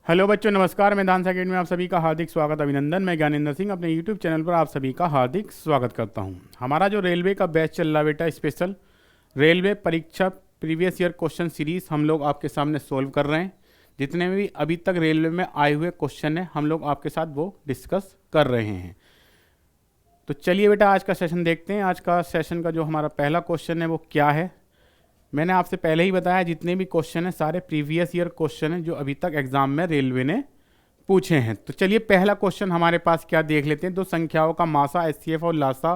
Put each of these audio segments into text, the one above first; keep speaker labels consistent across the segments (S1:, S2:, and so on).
S1: Hello बच्चों, नमस्कार। मैं डांस अकेडमी में आप सभी का हार्दिक स्वागत, अभिनंदन। मैं ज्ञानेंद्र सिंह अपने यूट्यूब चैनल पर आप सभी का हार्दिक स्वागत करता हूं। हमारा जो रेलवे का बैच चल रहा बेटा, स्पेशल रेलवे परीक्षा प्रीवियस ईयर क्वेश्चन सीरीज हम लोग आपके सामने सोल्व कर रहे हैं। जितने भी अभी तक रेलवे में आए हुए क्वेश्चन हैं हम लोग आपके साथ वो डिस्कस कर रहे हैं। तो चलिए बेटा, आज का सेशन देखते हैं। आज का सेशन का जो हमारा पहला क्वेश्चन है वो क्या है। मैंने आपसे पहले ही बताया, जितने भी क्वेश्चन हैं सारे प्रीवियस ईयर क्वेश्चन हैं जो अभी तक एग्जाम में रेलवे ने पूछे हैं। तो चलिए पहला क्वेश्चन हमारे पास क्या देख लेते हैं। दो संख्याओं का मासा एचसीएफ और लासा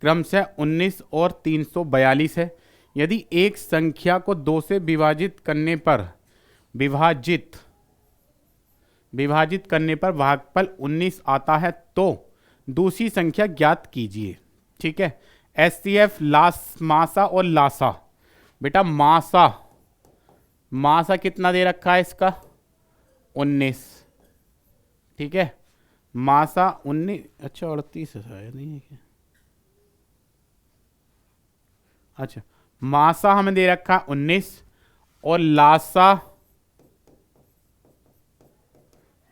S1: क्रमशः 19 और 342 है। यदि एक संख्या को 2 से विभाजित करने पर भागफल 19 आता है तो दूसरी संख्या ज्ञात कीजिए। ठीक है, एचसीएफ, मासा और लासा। बेटा मासा कितना दे रखा है इसका? 19। ठीक है, मासा 19, अच्छा 38 है शायद, नहीं है क्या? अच्छा, मासा हमें दे रखा है 19 और लासा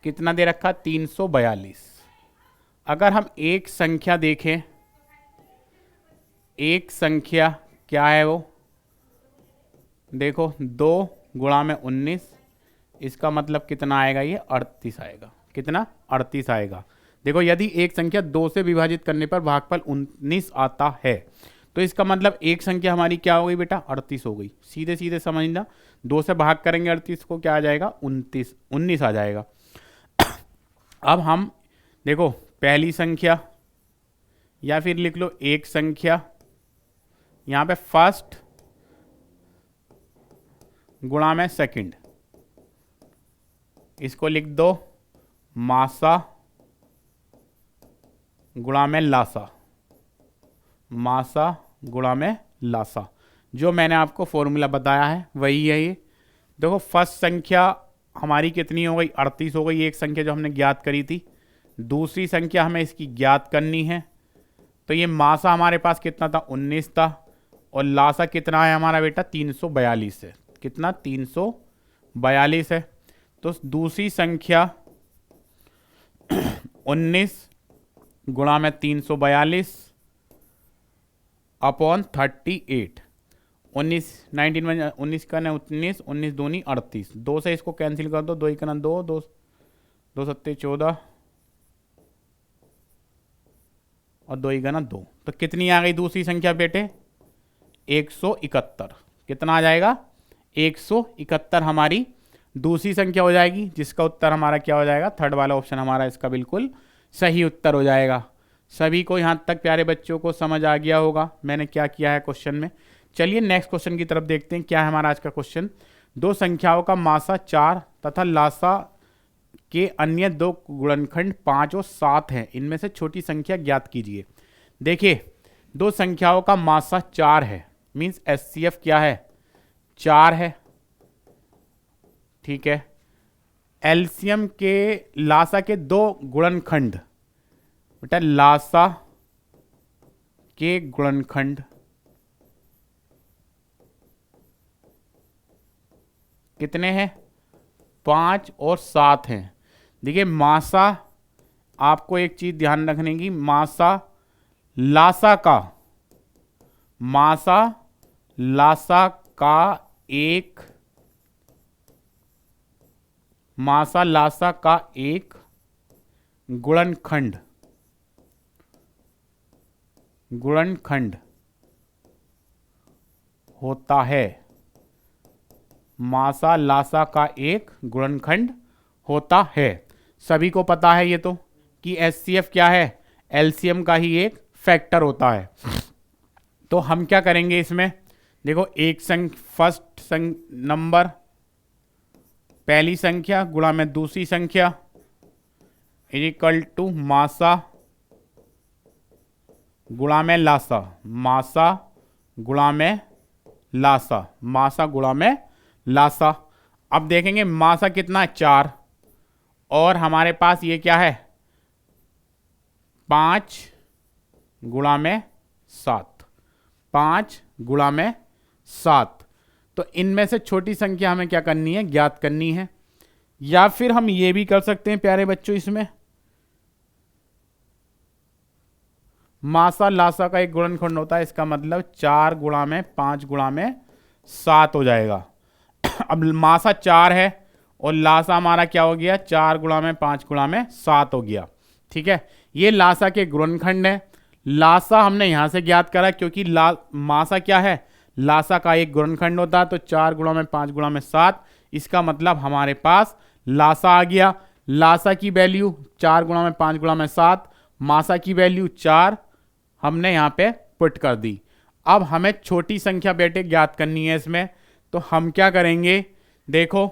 S1: कितना दे रखा है? 342। अगर हम एक संख्या देखें, एक संख्या क्या है वो देखो, 2 गुणा में 19, इसका मतलब कितना आएगा? ये 38 आएगा। कितना? 38 आएगा। देखो, यदि एक संख्या 2 से विभाजित करने पर भागफल 19 आता है तो इसका मतलब एक संख्या हमारी क्या हो गई बेटा? 38 हो गई। सीधे सीधे समझना, 2 से भाग करेंगे 38 को, क्या आ जाएगा? 19 आ जाएगा। अब हम देखो, पहली संख्या या फिर लिख लो एक संख्या, यहां पे फर्स्ट गुणा में सेकंड, इसको लिख दो मासा गुणा में लासा। मासा गुणा में लासा, जो मैंने आपको फॉर्मूला बताया है वही है ये। देखो, फर्स्ट संख्या हमारी कितनी हो गई? 38 हो गई, एक संख्या जो हमने ज्ञात करी थी। दूसरी संख्या हमें इसकी ज्ञात करनी है, तो ये मासा हमारे पास कितना था? 19 था। और लासा कितना है हमारा बेटा? 342 है। कितना? 342 है। तो दूसरी संख्या 19 गुणा में 342 अपॉन 38। 19 का 19, 19 दूनी 38। 2 से इसको कैंसिल कर दो, 2 एक 2, 2 सत्ते 14 और 2 एक 2। तो कितनी आ गई दूसरी संख्या बेटे? 171। कितना आ जाएगा? 171 हमारी दूसरी संख्या हो जाएगी, जिसका उत्तर हमारा क्या हो जाएगा? थर्ड वाला ऑप्शन हमारा इसका बिल्कुल सही उत्तर हो जाएगा। सभी को यहां तक प्यारे बच्चों को समझ आ गया होगा मैंने क्या किया है क्वेश्चन में। चलिए नेक्स्ट क्वेश्चन की तरफ देखते हैं। क्या है हमारा आज का क्वेश्चन? दो संख्याओं का मासा 4 तथा लासा के अन्य 2 गुणनखंड 5 और 7 हैं। इनमें से छोटी संख्या ज्ञात कीजिए। देखिए, दो संख्याओं का मासा 4 है, मीन्स एचसीएफ क्या है? 4 है। ठीक है, एलसीएम के लासा के 2 गुणनखंड, बेटा लासा के गुणनखंड कितने हैं? 5 और 7 हैं। देखिए, मासा, आपको एक चीज ध्यान रखने की, मासा लासा का एक गुणनखंड होता है। मासा लासा का एक गुणनखंड होता है। सभी को पता है ये तो, कि एचसीएफ क्या है? एलसीएम का ही एक फैक्टर होता है। तो हम क्या करेंगे इसमें? देखो, फर्स्ट नंबर, पहली संख्या गुणा में दूसरी संख्या इज इक्वल टू मासा गुणा में लासा। मासा गुणा में लासा। अब देखेंगे मासा कितना है? 4, और हमारे पास ये क्या है? 5 गुणा में 7। 5 गुणा में 7। तो इनमें से छोटी संख्या हमें क्या करनी है? ज्ञात करनी है। या फिर हम ये भी कर सकते हैं प्यारे बच्चों, इसमें मासा लासा का एक गुणनखंड होता है, इसका मतलब 4 गुणा में 5 गुणा में 7 हो जाएगा। अब मासा 4 है और लासा हमारा क्या हो गया, 4 गुणा में 5 गुणा में 7 हो गया। ठीक है, ये लासा के गुणनखंड है। लासा हमने यहां से ज्ञात करा क्योंकि मासा क्या है, लासा का एक गुणनखंड होता है, तो 4 गुणा में 5 गुणा में 7, इसका मतलब हमारे पास लासा आ गया। लासा की वैल्यू 4 गुणा में 5 गुणा में 7, मासा की वैल्यू 4 हमने यहाँ पे पुट कर दी। अब हमें छोटी संख्या बेटे ज्ञात करनी है इसमें, तो हम क्या करेंगे, देखो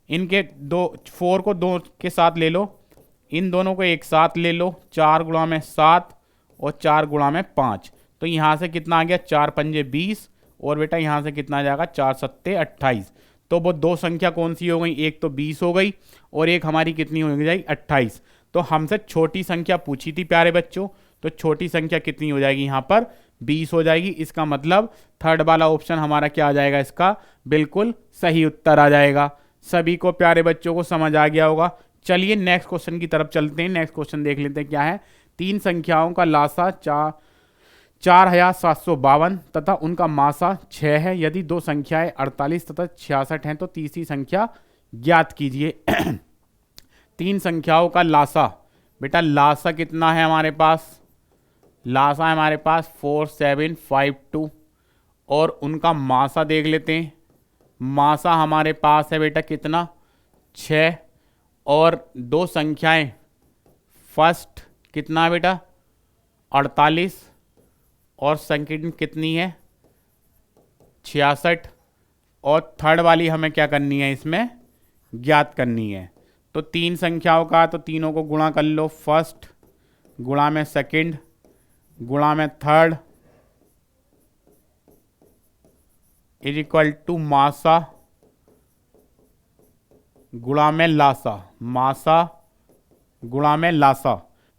S1: इनके 4 को 2 के साथ ले लो, इन दोनों को एक साथ ले लो, 4 गुणा में 7 और 4 गुणा में 5, तो यहाँ से कितना आ गया, 4 पंजे 20, और बेटा यहाँ से कितना आ जाएगा, 4 सत्ते 28। तो वो दो संख्या कौन सी हो गई, एक तो 20 हो गई और एक हमारी कितनी हो जाएगी, 28। तो हमसे छोटी संख्या पूछी थी प्यारे बच्चों, तो छोटी संख्या कितनी हो जाएगी, यहाँ पर 20 हो जाएगी। इसका मतलब थर्ड वाला ऑप्शन हमारा क्या आ जाएगा, इसका बिल्कुल सही उत्तर आ जाएगा। सभी को प्यारे बच्चों को समझ आ गया होगा। चलिए नेक्स्ट क्वेश्चन की तरफ चलते हैं। नेक्स्ट क्वेश्चन देख लेते हैं क्या है। 3 संख्याओं का लासा 4752 तथा उनका मासा 6 है। यदि 2 संख्याएं 48 तथा 66 हैं तो तीसरी संख्या ज्ञात कीजिए। 3 संख्याओं का लासा, बेटा लासा कितना है हमारे पास, लासा है हमारे पास 4752, और उनका मासा देख लेते हैं। मासा हमारे पास है बेटा कितना, 6, और 2 संख्याएं, फर्स्ट कितना है बेटा 48, और सेकंड कितनी है 66, और थर्ड वाली हमें क्या करनी है, इसमें ज्ञात करनी है। तो 3 संख्याओं का, तो तीनों को गुणा कर लो, फर्स्ट गुणा में सेकंड गुणा में थर्ड इज इक्वल टू मासा गुणा में लासा, मासा गुणा में लासा।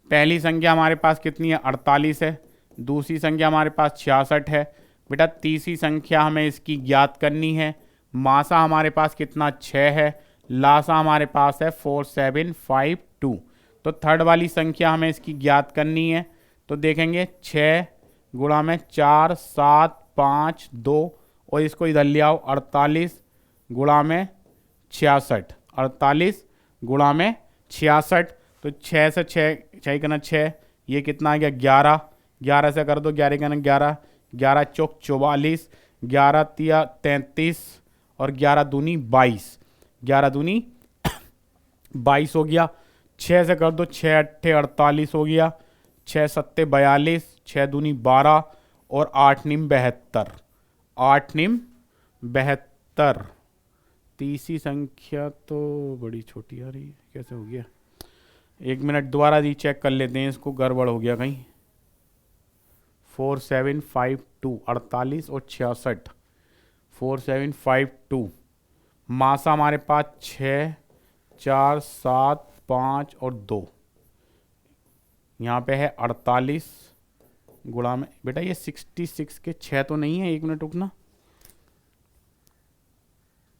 S1: पहली संख्या हमारे पास कितनी है 48 है, दूसरी संख्या हमारे पास 66 है। बेटा तीसरी संख्या हमें इसकी ज्ञात करनी है। मासा हमारे पास कितना 6 है, लासा हमारे पास है 4752। तो थर्ड वाली संख्या हमें इसकी ज्ञात करनी है। तो देखेंगे 6 गुणा में 4 7 5 2, और इसको इधर ले आओ 48 गुणा में 66, 48 गुणा में 66। तो 6 से 6 करना 6, ये कितना आ गया 11, 11 से कर दो 11 करना 11, 11 चौक 44, 11 तिया 33, और 11 दूनी 22, 11 दूनी 22 हो गया। 6 से कर दो 6 अट्ठे 48 हो गया, 6 सत्ते 42, 6 दूनी 12, और 8 निम 72, 8 निम 72। तीसरी संख्या तो बड़ी छोटी आ रही है, कैसे हो गया, एक मिनट दोबारा रीचेक कर लेते हैं, इसको गड़बड़ हो गया कहीं। 4752, 48 और 66, 4752। मासा हमारे पास 6 4 7 5 और 2, यहाँ पे है 48 गुणा में, बेटा ये 66 के 6 तो नहीं है, एक मिनट रुकना,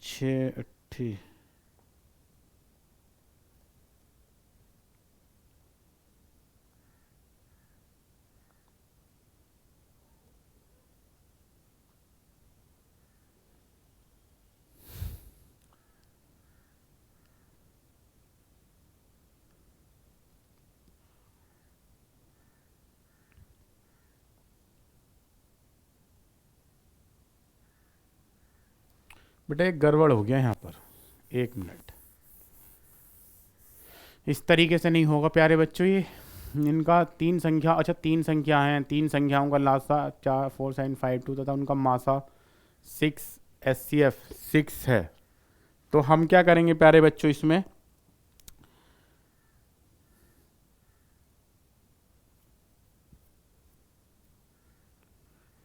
S1: 6 अट्ठी बेटा एक गड़बड़ हो गया यहाँ पर, एक मिनट। इस तरीके से नहीं होगा प्यारे बच्चों, ये इनका 3 संख्या, अच्छा 3 संख्या हैं, 3 संख्याओं का लासा 4752 तथा उनका मासा 6 SCF 6 है। तो हम क्या करेंगे प्यारे बच्चों, इसमें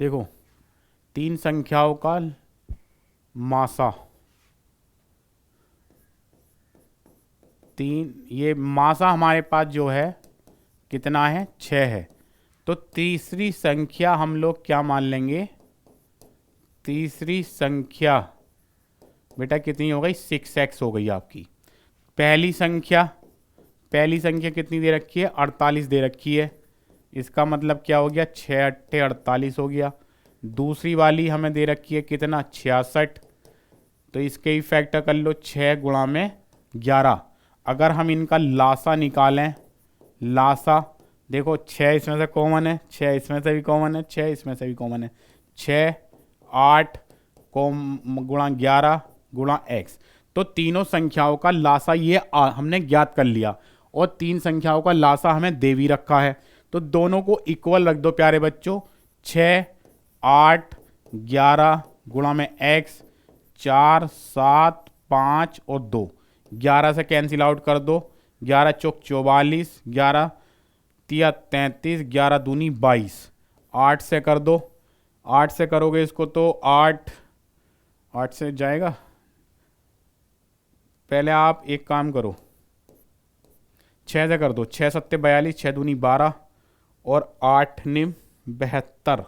S1: देखो 3 संख्याओं का मासा, 3, ये मासा हमारे पास जो है कितना है 6 है। तो तीसरी संख्या हम लोग क्या मान लेंगे, तीसरी संख्या बेटा कितनी हो गई 6x हो गई आपकी। पहली संख्या कितनी दे रखी है, 48 दे रखी है। इसका मतलब क्या हो गया, 6 अट्ठे 48 हो गया। दूसरी वाली हमें दे रखी है कितना, 66, तो इसके ही फैक्टर कर लो 6 गुणा में 11। अगर हम इनका लासा निकालें, लासा देखो 6 इसमें से कॉमन है, 6 इसमें से भी कॉमन है, 6 इसमें से भी कॉमन है, 6 8 गुणा 11 गुणा x। तो तीनों संख्याओं का लासा ये हमने ज्ञात कर लिया, और तीन संख्याओं का लासा हमें दे भी रखा है। तो दोनों को इक्वल रख दो प्यारे बच्चों, 6 8 11 गुणा में x, 4 7 5 और 2, 11 से कैंसिल आउट कर दो, 11 चौक 44, 11 तिया 33, 11 दूनी 22, 8 से कर दो, 8 से करोगे इसको तो 8 से जाएगा। पहले आप एक काम करो, 6 से कर दो, 6 सत्ते 42, 6 दूनी 12 और 8 निम 72,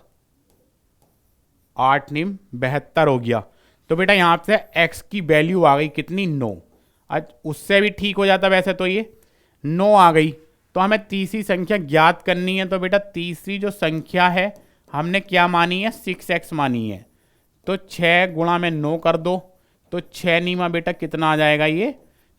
S1: 8 निम 72 हो गया। तो बेटा यहाँ से x की वैल्यू आ गई कितनी, 9। आज उससे भी ठीक हो जाता वैसे तो, ये 9 आ गई। तो हमें तीसरी संख्या ज्ञात करनी है। तो बेटा तीसरी जो संख्या है हमने क्या मानी है, 6x मानी है। तो 6 गुणा में 9 कर दो, तो 6 नीमा बेटा कितना आ जाएगा, ये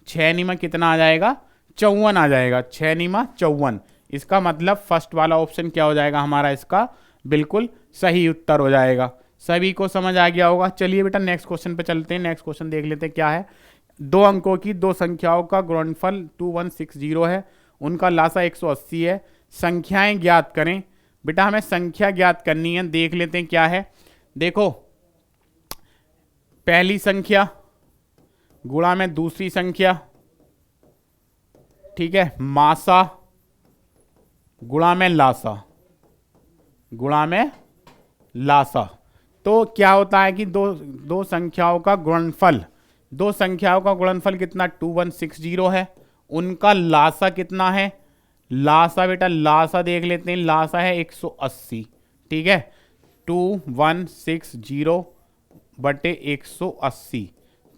S1: 6 नीमा कितना आ जाएगा, 54 आ जाएगा, 6 नीमा 54। इसका मतलब फर्स्ट वाला ऑप्शन क्या हो जाएगा हमारा, इसका बिल्कुल सही उत्तर हो जाएगा। सभी को समझ आ गया होगा। चलिए बेटा नेक्स्ट क्वेश्चन पे चलते हैं। नेक्स्ट क्वेश्चन देख लेते हैं क्या है। 2 अंकों की 2 संख्याओं का गुणनफल 2160 है, उनका लासा 180 है, संख्याएं ज्ञात करें। बेटा हमें संख्या ज्ञात करनी है, देख लेते हैं क्या है। देखो पहली संख्या गुणा में दूसरी संख्या, ठीक है, मासा गुणा में लासा, गुणा में लासा। तो क्या होता है कि दो संख्याओं का गुणनफल, दो संख्याओं का गुणनफल कितना 2160 है, उनका लासा कितना है, लासा बेटा लासा देख लेते हैं, लासा है 180, ठीक है, 2160 बटे 180।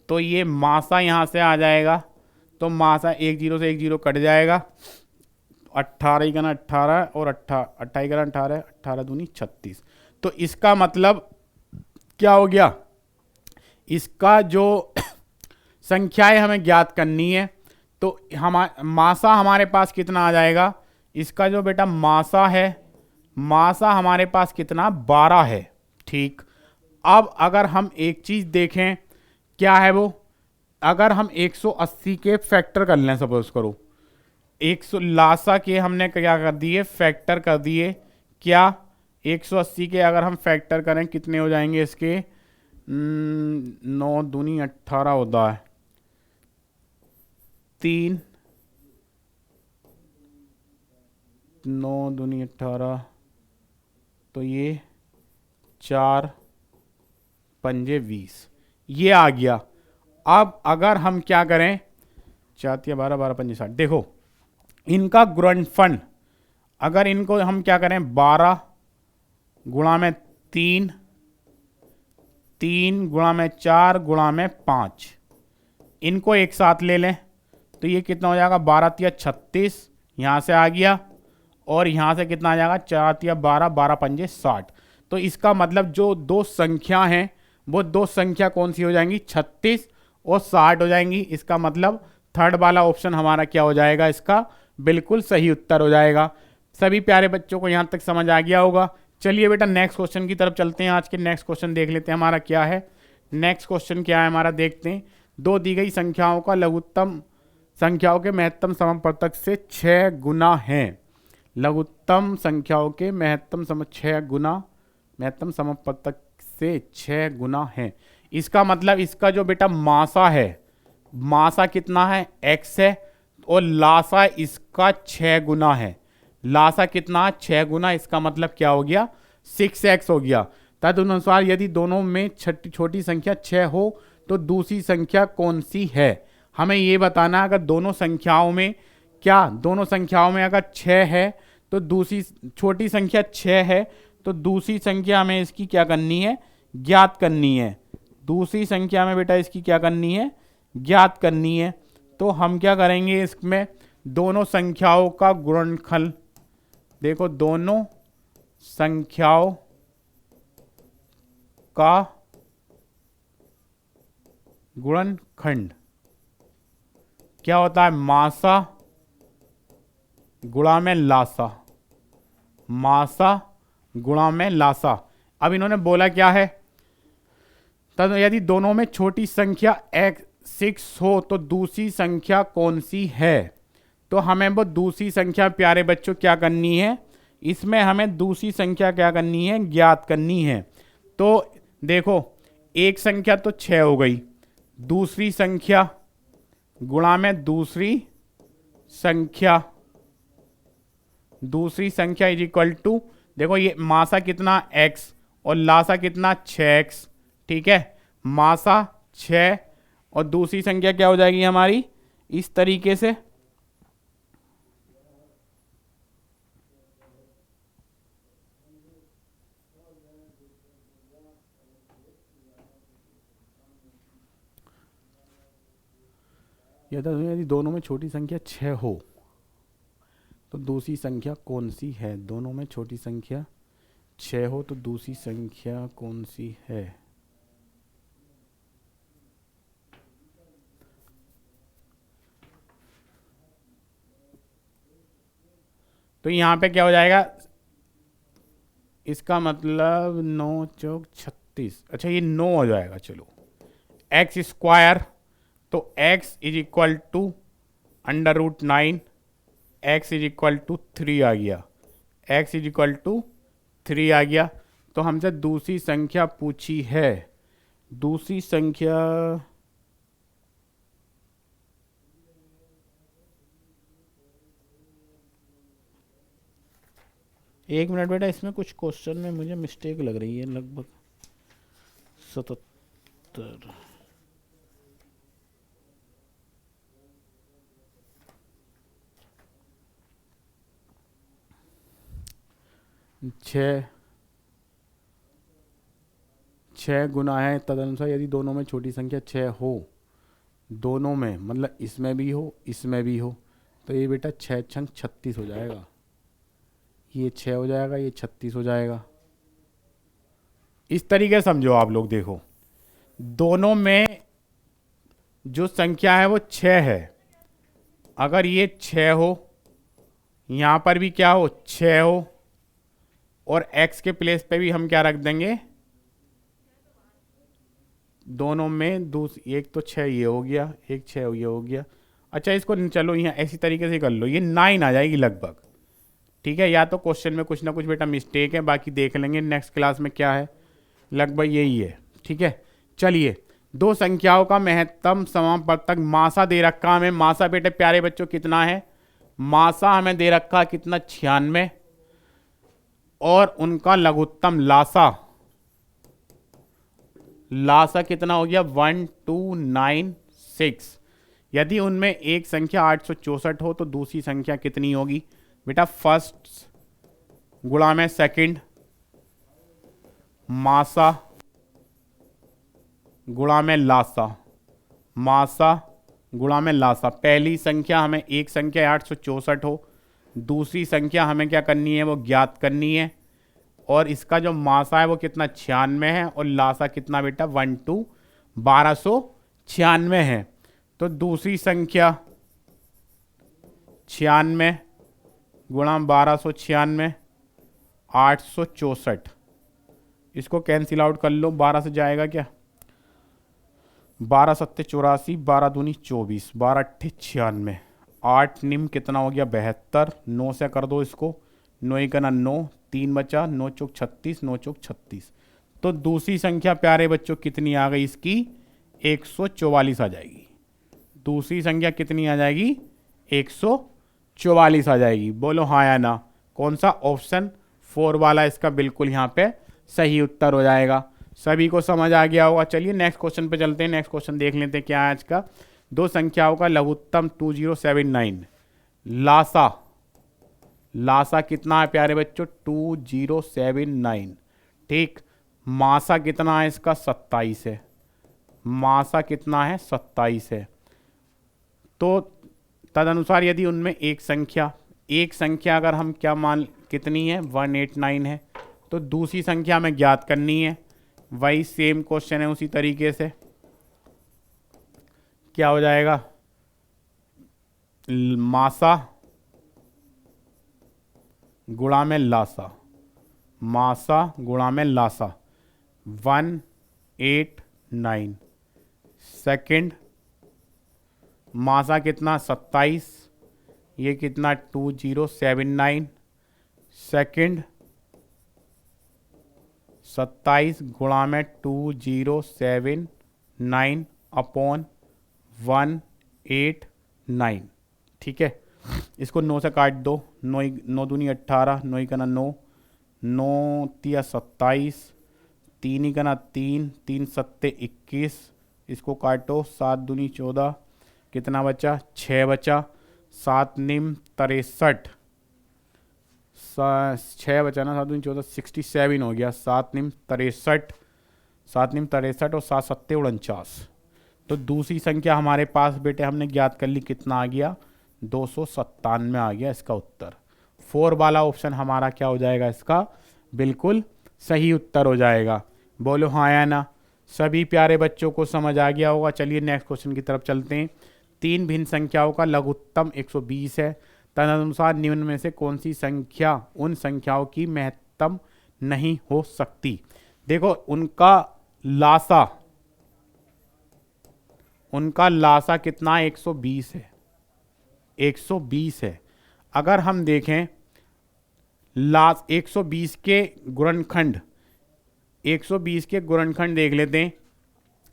S1: तो ये मासा यहाँ से आ जाएगा, तो मासा 1 0 से 1 0 कट जाएगा, 18 का 18 और 28 का 18, 18 दूनी 36। तो इसका मतलब क्या हो गया, इसका जो संख्याएं हमें ज्ञात करनी है, तो मासा हमारे पास कितना आ जाएगा, इसका जो बेटा मासा है, मासा हमारे पास कितना 12 है, ठीक। अब अगर हम एक चीज देखें, क्या है वो, अगर हम 180 के फैक्टर कर लें, सपोज करो 100 लासा के हमने क्या कर दिए, फैक्टर कर दिए, क्या 180 के अगर हम फैक्टर करें कितने हो जाएंगे इसके, 9 दूनी 18 होता है, 3 9 दूनी 18, तो ये 4 पंजे 20, ये आ गया। अब अगर हम क्या करें, 4 या 12 12 पंजे 60, देखो इनका गुणनफल अगर इनको हम क्या करें, 12 गुणा में 3, 3 गुणा में 4 गुणा में 5, इनको एक साथ ले लें, तो ये कितना हो जाएगा, 12 या 36 यहाँ से आ गया, और यहाँ से कितना आ जाएगा, 4 या 12 12 पंजे 60। तो इसका मतलब जो दो संख्या हैं वो दो संख्या कौन सी हो जाएंगी, 36 और 60 हो जाएंगी। इसका मतलब थर्ड वाला ऑप्शन हमारा क्या हो जाएगा, इसका बिल्कुल सही उत्तर हो जाएगा। सभी प्यारे बच्चों को यहाँ तक समझ आ गया होगा। चलिए बेटा नेक्स्ट क्वेश्चन की तरफ चलते हैं। आज के नेक्स्ट क्वेश्चन देख लेते हैं हमारा क्या है। नेक्स्ट क्वेश्चन क्या है हमारा, देखते हैं। दो दी गई संख्याओं का लघुत्तम संख्याओं के महत्तम समपर्थक से 6 गुना है। लघुत्तम संख्याओं के महत्तम 6 गुना महत्तम समपर्थक से 6 गुना है। इसका मतलब इसका जो बेटा मासा है, मासा कितना है, x है, और लासा इसका 6 गुना है। लासा कितना, 6 गुना, इसका मतलब क्या हो गया, 6x हो गया। तदनुसार यदि दोनों में छोटी संख्या 6 हो तो दूसरी संख्या कौन सी है। हमें ये बताना, अगर दोनों संख्याओं में दोनों संख्याओं में अगर 6 है तो दूसरी छोटी संख्या 6 है, तो दूसरी संख्या हमें इसकी क्या करनी है, ज्ञात करनी है। दूसरी संख्या में बेटा इसकी क्या करनी है, ज्ञात करनी है। तो हम क्या करेंगे, इसमें दोनों संख्याओं का गुणनखंड, देखो दोनों संख्याओं का गुणनखंड क्या होता है, मासा गुणा में लासा, मासा गुणा में लासा। अब इन्होंने बोला क्या है, तब यदि दोनों में छोटी संख्या x6 हो तो दूसरी संख्या कौन सी है। तो हमें वो दूसरी संख्या प्यारे बच्चों क्या करनी है, इसमें हमें दूसरी संख्या क्या करनी है, ज्ञात करनी है। तो देखो एक संख्या तो 6 हो गई, दूसरी संख्या गुणा में दूसरी संख्या, दूसरी संख्या इज इक्वल टू, देखो ये मासा कितना x और लासा कितना 6x, ठीक है। मासा 6 और दूसरी संख्या क्या हो जाएगी हमारी, इस तरीके से, यदि दोनों में छोटी संख्या 6 हो तो दूसरी संख्या कौन सी है, दोनों में छोटी संख्या 6 हो तो दूसरी संख्या कौन सी है। तो यहां पे क्या हो जाएगा, इसका मतलब 9 चौक 36, अच्छा ये 9 हो जाएगा। चलो एक्स स्क्वायर, तो x is equal to √9, X is equal to 3 आ गया, x इज इक्वल टू 3 आ गया। तो हमसे दूसरी संख्या पूछी है, दूसरी संख्या एक मिनट बेटा, इसमें कुछ क्वेश्चन में मुझे मिस्टेक लग रही है, लगभग 77 छः गुना है, तदनुसार यदि दोनों में छोटी संख्या 6 हो, दोनों में मतलब इसमें भी हो इसमें भी हो, तो ये बेटा 6 छंग 36 हो जाएगा, ये 6 हो जाएगा, ये 36 हो जाएगा। इस तरीके से समझो आप लोग, देखो दोनों में जो संख्या है वो 6 है, अगर ये 6 हो, यहाँ पर भी क्या हो 6 हो, और x के प्लेस पे भी हम क्या रख देंगे, दोनों में एक तो 6 ये हो गया, एक 6 ये हो गया। अच्छा इसको चलो यहाँ ऐसी तरीके से कर लो, ये 9 आ जाएगी लगभग, ठीक है। या तो क्वेश्चन में कुछ ना कुछ बेटा मिस्टेक है, बाकी देख लेंगे नेक्स्ट क्लास में क्या है, लगभग यही है, ठीक है। चलिए दो संख्याओं का महत्तम समापवर्तक मासा दे रखा हमें, मासा बेटे प्यारे बच्चों कितना है, मासा हमें दे रखा कितना 96, और उनका लघुत्तम लासा, लासा कितना हो गया 1296। यदि उनमें एक संख्या 864 हो तो दूसरी संख्या कितनी होगी बेटा, फर्स्ट गुणा में सेकंड, मासा गुणा में लासा, मासा गुणा में लासा। पहली संख्या हमें एक संख्या 864 हो, दूसरी संख्या हमें क्या करनी है, वो ज्ञात करनी है, और इसका जो मासा है वो कितना 96 है, और लासा कितना बेटा 1296 है। तो दूसरी संख्या 96 गुणा 1296 864, इसको कैंसिल आउट कर लो, 12 से जाएगा क्या, 12 सत्ते 84, 12 दूनी 24, 12 अट्ठे 96, 8 निम कितना हो गया 72, 9 से कर दो इसको, 9 एक ना 9, 3 बचा, 9 चौक 36, 9 चौक 36। तो दूसरी संख्या प्यारे बच्चों कितनी आ गई इसकी, 144 आ जाएगी। दूसरी संख्या कितनी आ जाएगी, 144 आ जाएगी। बोलो हाँ या ना, कौन सा ऑप्शन 4 वाला इसका बिल्कुल यहाँ पे सही उत्तर हो जाएगा। सभी को समझ आ गया होगा। चलिए नेक्स्ट क्वेश्चन पे चलते हैं, नेक्स्ट क्वेश्चन देख लेते हैं क्या है आज का। दो संख्याओं का लघुत्तम 2079, लासा, लासा कितना है प्यारे बच्चों 2079, ठीक। मासा कितना है इसका 27 है, मासा कितना है 27 है। तो तदनुसार यदि उनमें एक संख्या अगर हम क्या मान कितनी है 189 है, तो दूसरी संख्या हमें ज्ञात करनी है। वही सेम क्वेश्चन है, उसी तरीके से क्या हो जाएगा, मासा गुणा में लासा, मासा गुणा में लासा 189। सेकंड मासा कितना 27, ये कितना 2079। सेकंड 27 गुणा में 2079 अपॉन 189। ठीक है, इसको 9 से काट दो, 9 दूनी 18, 9 का ना 9, 9 तिया 27, 3 ही का ना 3, 3 सत्ते 21, इसको काटो, 7 दूनी 14, कितना बचा 6 बचा, 7 निम 63, 6 बचा ना, 7 दूनी 14 67 हो गया, 7 निम 63, 7 निम 63 और 7 सत्ते 49। तो दूसरी संख्या हमारे पास बेटे हमने ज्ञात कर ली, कितना आ गया 297 आ गया इसका उत्तर। 4 वाला ऑप्शन हमारा क्या हो जाएगा, इसका बिल्कुल सही उत्तर हो जाएगा। बोलो हाँ या ना। सभी प्यारे बच्चों को समझ आ गया होगा। चलिए नेक्स्ट क्वेश्चन की तरफ चलते हैं। 3 भिन्न संख्याओं का लघुत्तम 120 है, तदनुसार निम्न में से कौन सी संख्या उन संख्याओं की महत्तम नहीं हो सकती। देखो उनका लासा कितना 120 है, 120 है। अगर हम देखें 120 के गुणनखंड, 120 के गुणनखंड देख लेते हैं।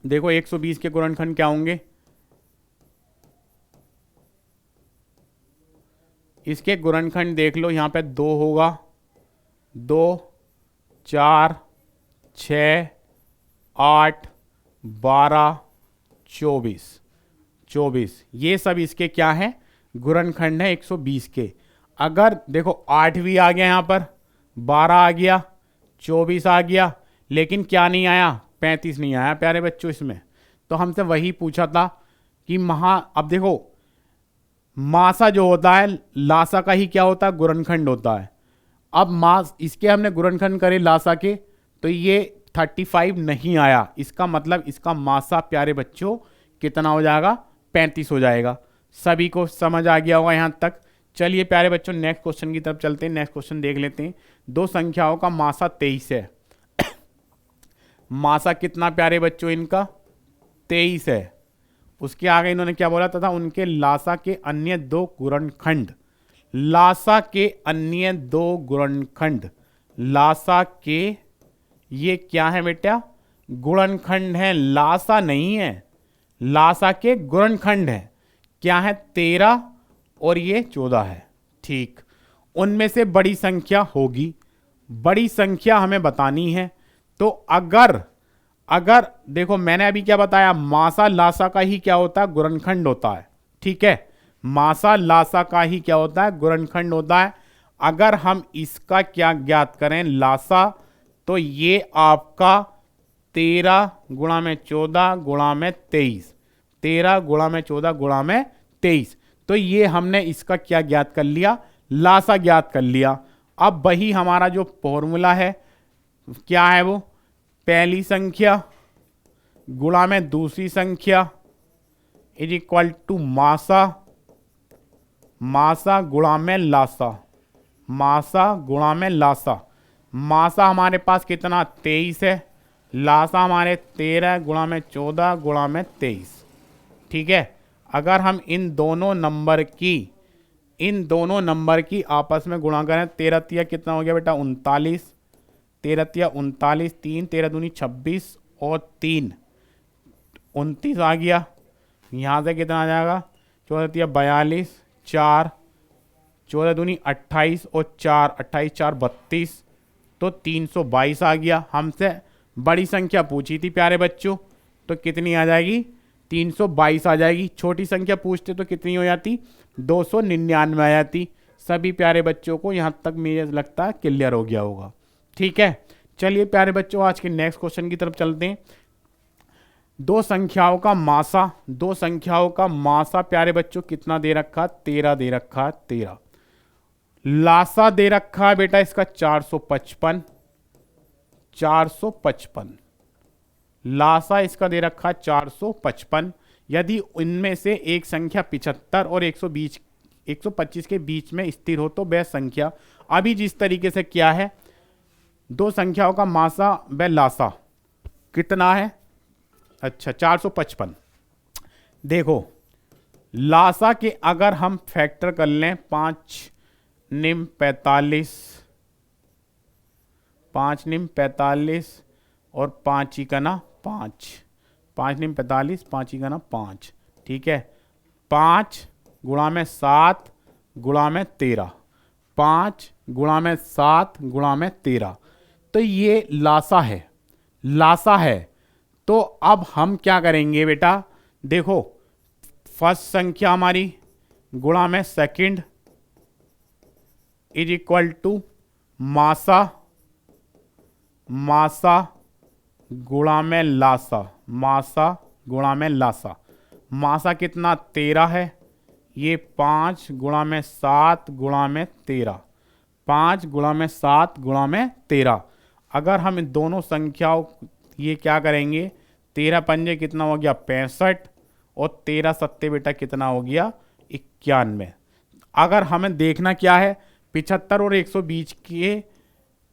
S1: देखो 120 के गुणनखंड क्या होंगे, इसके गुणनखंड देख लो, यहां पे 2 होगा, 2 4 6 8 12 24, ये सब इसके क्या है गुणनखंड है 120 के। अगर देखो 8 भी आ गया, यहां पर 12 आ गया, 24 आ गया, लेकिन क्या नहीं आया 35 नहीं आया प्यारे बच्चों इसमें। तो हमसे वही पूछा था कि अब देखो मासा जो होता है लासा का ही क्या होता है गुणनखंड होता है। अब इसके हमने गुणनखंड करे लासा के, तो ये 35 नहीं आया, इसका मतलब इसका मासा प्यारे बच्चों कितना हो जाएगा 35 हो जाएगा। सभी को समझ आ गया होगा यहां तक। चलिए प्यारे बच्चों नेक्स्ट क्वेश्चन की तरफ चलते हैं। नेक्स्ट क्वेश्चन देख लेते हैं। 2 संख्याओं का मासा 23 है। मासा कितना प्यारे बच्चों इनका 23 है। उसके आगे इन्होंने क्या बोला तथा उनके लासा के अन्य 2 गुणनखंड, लासा के अन्य 2 गुणनखंड, लासा के ये क्या है बेटा गुणनखंड है, लासा नहीं है, लासा के गुणनखंड है। क्या है 13 और ये 14 है। ठीक, उनमें से बड़ी संख्या होगी, बड़ी संख्या हमें बतानी है। तो अगर देखो मैंने अभी क्या बताया, मासा लासा का ही क्या होता है गुणनखंड होता है। ठीक है, मासा लासा का ही क्या होता है गुणनखंड होता है। अगर हम इसका क्या ज्ञात करें लासा, तो ये आपका 13 गुणा में 14 गुणा में 23, 13 गुणा में 14 गुणा में 23। तो ये हमने इसका क्या ज्ञात कर लिया लासा ज्ञात कर लिया। अब वही हमारा जो फॉर्मूला है क्या है, वो पहली संख्या गुणा में दूसरी संख्या इज इक्वल टू मासा, मासा गुणा में लासा, मासा गुणा में लासा। मासा हमारे पास कितना 23 है, लासा हमारे 13 गुणा में 14 गुणा में 23। ठीक है, अगर हम इन दोनों नंबर की आपस में गुणा करें, 13 तिया कितना हो गया बेटा 39, 13 तिया 39, 3 13 दूनी 26 और 3 29 आ गया। यहाँ से कितना आ जाएगा 14 तिया 42, 4 14 दूनी 28 और 4 28 4 32, तो 322 आ गया। हमसे बड़ी संख्या पूछी थी प्यारे बच्चों, तो कितनी आ जाएगी 322 आ जाएगी। छोटी संख्या पूछते तो कितनी हो जाती 299 आ जाती। सभी प्यारे बच्चों को यहाँ तक मुझे लगता है क्लियर हो गया होगा। ठीक है, चलिए प्यारे बच्चों आज के नेक्स्ट क्वेश्चन की तरफ चलते हैं। दो संख्याओं का मासा, दो संख्याओं का मासा प्यारे बच्चों कितना दे रखा, 13 दे रखा, 13। लासा दे रखा है बेटा इसका 455, 455 लासा इसका दे रखा है 455। यदि इनमें से एक संख्या 75 और 125 के बीच में स्थिर हो तो वह संख्या, अभी जिस तरीके से क्या है, दो संख्याओं का मासा व लासा कितना है, अच्छा 455। देखो लासा के अगर हम फैक्टर कर लें 5 निम 45, 5 निम 45 और 5 ही का ना 5, 5 निम 45, 5 ही का ना 5, ठीक है। 5 गुणा में 7 गुणा में 13, 5 गुणा में 7 गुणा में 13, तो ये लासा है, लासा है। तो अब हम क्या करेंगे बेटा, देखो फर्स्ट संख्या हमारी गुणा में सेकंड इज इक्वल टू मासा, मासा गुणा में लासा, मासा गुणा में लासा। मासा कितना 13 है, ये 5 गुणा में 7 गुणा में 13, 5 गुणा में 7 गुणा में 13। अगर हम इन दोनों संख्याओं ये क्या करेंगे, 13 पंजे कितना हो गया 65 और 13 सत्ते बेटा कितना हो गया 91। अगर हमें देखना क्या है, 75 और 120 के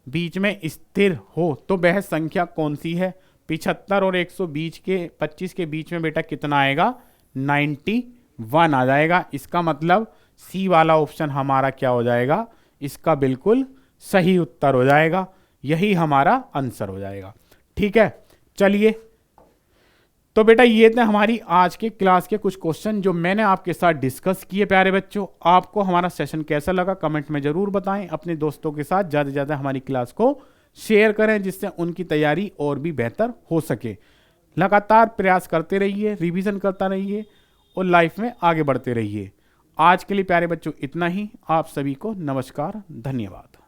S1: बीच में स्थिर हो तो वह संख्या कौन सी है। 75 और 120 के 25 के बीच में बेटा कितना आएगा 91 आ जाएगा। इसका मतलब सी वाला ऑप्शन हमारा क्या हो जाएगा, इसका बिल्कुल सही उत्तर हो जाएगा, यही हमारा आंसर हो जाएगा। ठीक है, चलिए तो बेटा ये थे हमारी आज के क्लास के कुछ क्वेश्चन जो मैंने आपके साथ डिस्कस किए। प्यारे बच्चों, आपको हमारा सेशन कैसा लगा कमेंट में जरूर बताएं। अपने दोस्तों के साथ ज़्यादा से ज़्यादा हमारी क्लास को शेयर करें जिससे उनकी तैयारी और भी बेहतर हो सके। लगातार प्रयास करते रहिए, रिवीजन करता रहिए और लाइफ में आगे बढ़ते रहिए। आज के लिए प्यारे बच्चों इतना ही। आप सभी को नमस्कार, धन्यवाद।